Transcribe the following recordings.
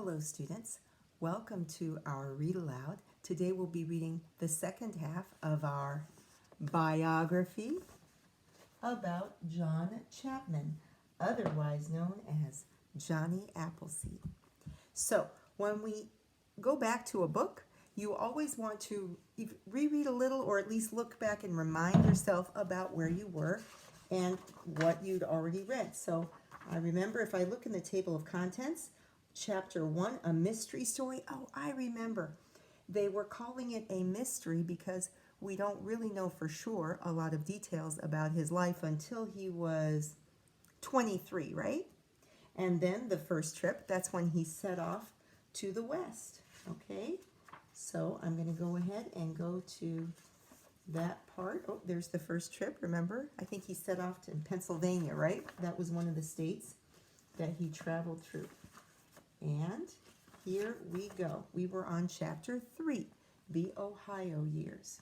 Hello students, welcome to our Read Aloud. Today we'll be reading the second half of our biography about John Chapman, otherwise known as Johnny Appleseed. So when we go back to a book, you always want to reread a little or at least look back and remind yourself about where you were and what you'd already read. So I remember if I look in the table of contents, Chapter 1, a mystery story. Oh, I remember. They were calling it a mystery because we don't really know for sure a lot of details about his life until he was 23, right? And then the first trip, that's when he set off to the west, okay? So I'm going to go ahead and go to that part. Oh, there's the first trip, remember? I think he set off to Pennsylvania, right? That was one of the states that he traveled through. And here we go. We were on Chapter 3, the Ohio years.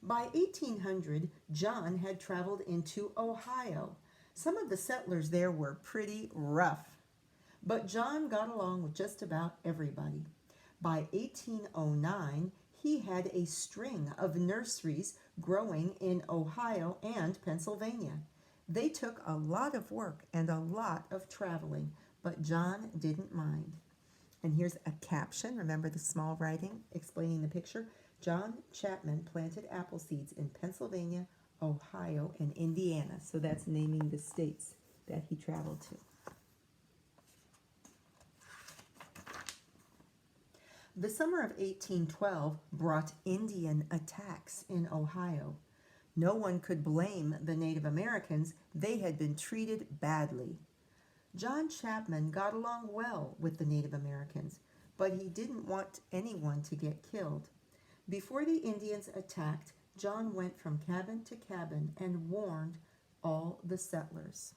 By 1800, John had traveled into Ohio. Some of the settlers there were pretty rough, but John got along with just about everybody. By 1809, he had a string of nurseries growing in Ohio and Pennsylvania. They took a lot of work and a lot of traveling, but John didn't mind. And here's a caption. Remember the small writing explaining the picture? John Chapman planted apple seeds in Pennsylvania, Ohio, and Indiana. So that's naming the states that he traveled to. The summer of 1812 brought Indian attacks in Ohio. No one could blame the Native Americans. They had been treated badly. John Chapman got along well with the Native Americans, but he didn't want anyone to get killed. Before the Indians attacked, John went from cabin to cabin and warned all the settlers.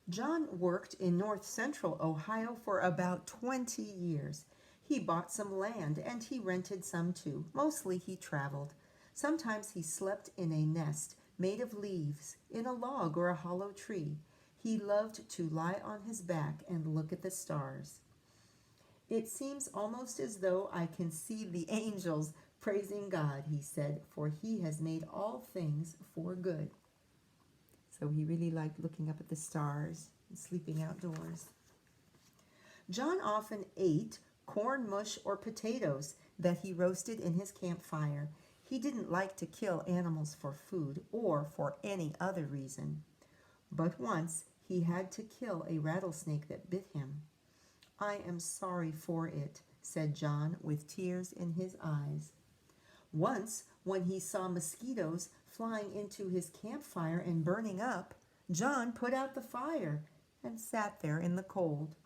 John worked in north central Ohio for about 20 years. He bought some land and he rented some too. Mostly he traveled. Sometimes he slept in a nest made of leaves, in a log or a hollow tree. He loved to lie on his back and look at the stars. It seems almost as though I can see the angels praising God, he said, for he has made all things for good. So he really liked looking up at the stars and sleeping outdoors. John often ate corn mush or potatoes that he roasted in his campfire. He didn't like to kill animals for food or for any other reason. But once he had to kill a rattlesnake that bit him. I am sorry for it, said John with tears in his eyes. Once, when he saw mosquitoes flying into his campfire and burning up, John put out the fire and sat there in the cold.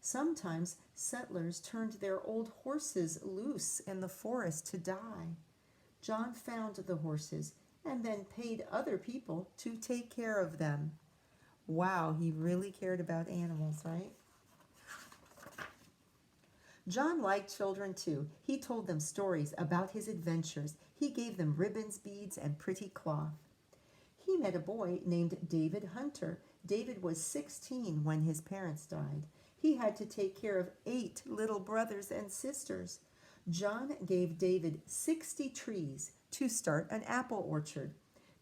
Sometimes settlers turned their old horses loose in the forest to die. John found the horses and then paid other people to take care of them. Wow, he really cared about animals, right? John liked children too. He told them stories about his adventures. He gave them ribbons, beads, and pretty cloth. He met a boy named David Hunter. David was 16 when his parents died. He had to take care of 8 little brothers and sisters. John gave David 60 trees to start an apple orchard.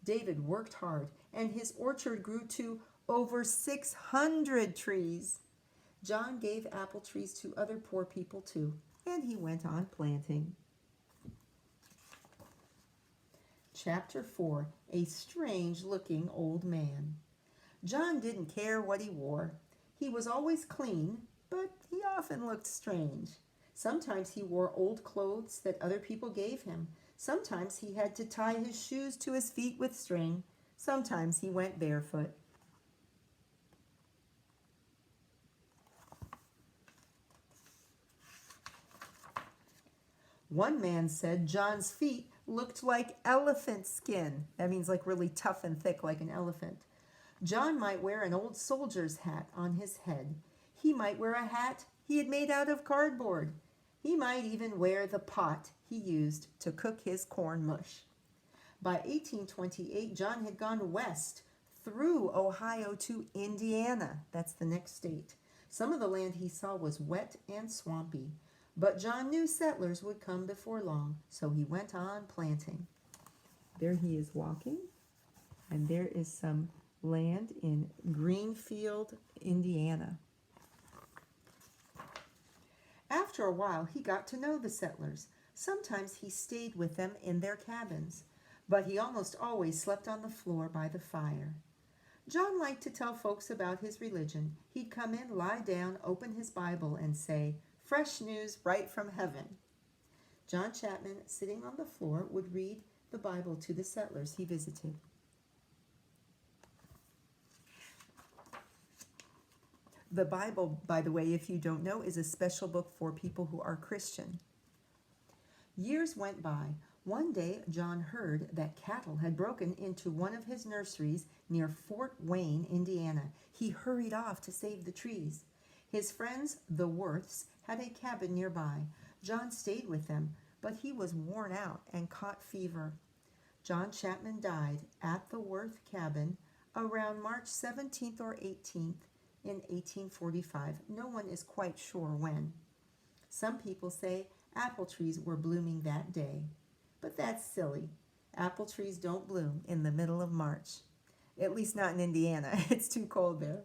David worked hard, and his orchard grew to over 600 trees. John gave apple trees to other poor people too, and he went on planting. Chapter 4, a strange-looking old man. John didn't care what he wore. He was always clean, but he often looked strange. Sometimes he wore old clothes that other people gave him. Sometimes he had to tie his shoes to his feet with string. Sometimes he went barefoot. One man said John's feet looked like elephant skin. That means like really tough and thick like an elephant. John might wear an old soldier's hat on his head. He might wear a hat he had made out of cardboard. He might even wear the pot he used to cook his corn mush. By 1828, John had gone west through Ohio to Indiana. That's the next state. Some of the land he saw was wet and swampy, but John knew settlers would come before long, so he went on planting. There he is walking, and there is some land in Greenfield, Indiana. After a while, he got to know the settlers. Sometimes he stayed with them in their cabins, but he almost always slept on the floor by the fire. John liked to tell folks about his religion. He'd come in, lie down, open his Bible, and say, "Fresh news right from heaven." John Chapman, sitting on the floor, would read the Bible to the settlers he visited. The Bible, by the way, if you don't know, is a special book for people who are Christian. Years went by. One day, John heard that cattle had broken into one of his nurseries near Fort Wayne, Indiana. He hurried off to save the trees. His friends, the Worths, had a cabin nearby. John stayed with them, but he was worn out and caught fever. John Chapman died at the Worth cabin around March 17th or 18th in 1845. No one is quite sure when. Some people say apple trees were blooming that day, but that's silly. Apple trees don't bloom in the middle of March, at least not in Indiana. It's too cold there.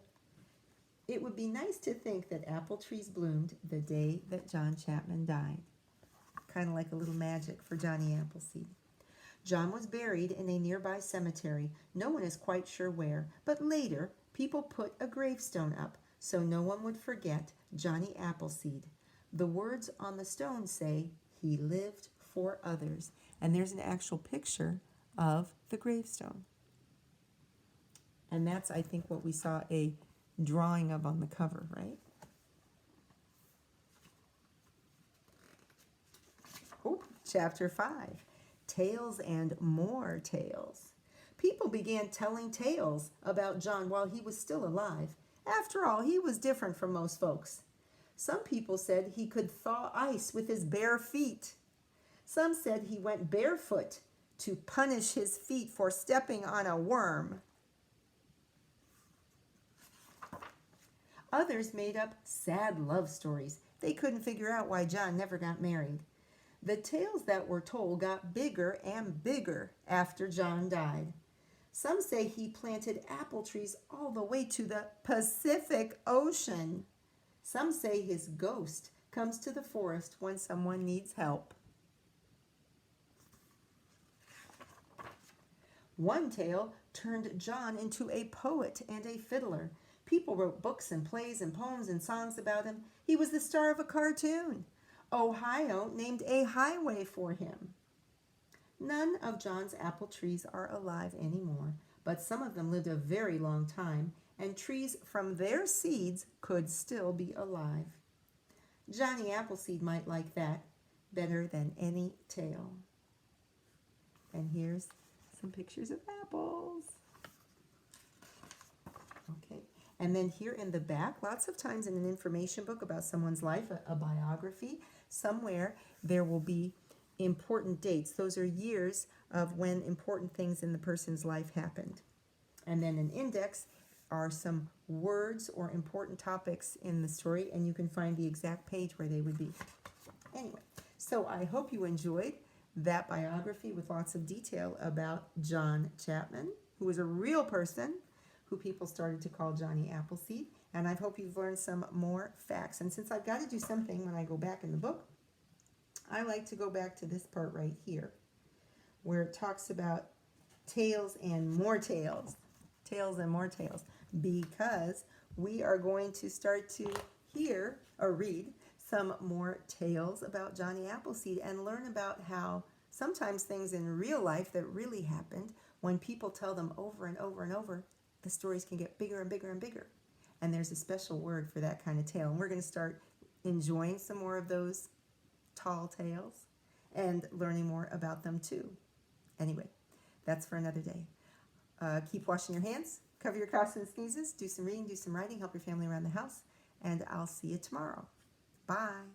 It would be nice to think that apple trees bloomed the day that John Chapman died. Kind of like a little magic for Johnny Appleseed. John was buried in a nearby cemetery. No one is quite sure where, but later people put a gravestone up so no one would forget Johnny Appleseed. The words on the stone say, "He lived for others." And there's an actual picture of the gravestone. And that's, I think, what we saw a drawing of on the cover, right? Oh, chapter 5. Tales and more tales. People began telling tales about John while he was still alive. After all, he was different from most folks. Some people said he could thaw ice with his bare feet. Some said he went barefoot to punish his feet for stepping on a worm. Others made up sad love stories. They couldn't figure out why John never got married. The tales that were told got bigger and bigger after John died. Some say he planted apple trees all the way to the Pacific Ocean. Some say his ghost comes to the forest when someone needs help. One tale turned John into a poet and a fiddler. People wrote books and plays and poems and songs about him. He was the star of a cartoon. Ohio named a highway for him. None of John's apple trees are alive anymore, but some of them lived a very long time, and trees from their seeds could still be alive. Johnny Appleseed might like that better than any tale. And here's some pictures of apples. Okay. And then here in the back, lots of times in an information book about someone's life, a biography, somewhere there will be important dates. Those are years of when important things in the person's life happened. And then an index are some words or important topics in the story, and you can find the exact page where they would be. Anyway, so I hope you enjoyed that biography with lots of detail about John Chapman, who was a real person who people started to call Johnny Appleseed. And I hope you've learned some more facts. And since I've got to do something when I go back in the book, I like to go back to this part right here, where it talks about tales and more tales. Tales and more tales. Because we are going to start to hear or read some more tales about Johnny Appleseed and learn about how sometimes things in real life that really happened, when people tell them over and over and over, the stories can get bigger and bigger and bigger. And there's a special word for that kind of tale. And we're going to start enjoying some more of those tall tales and learning more about them too. Anyway, that's for another day. Keep washing your hands, cover your coughs and sneezes, do some reading, do some writing, help your family around the house, and I'll see you tomorrow. Bye.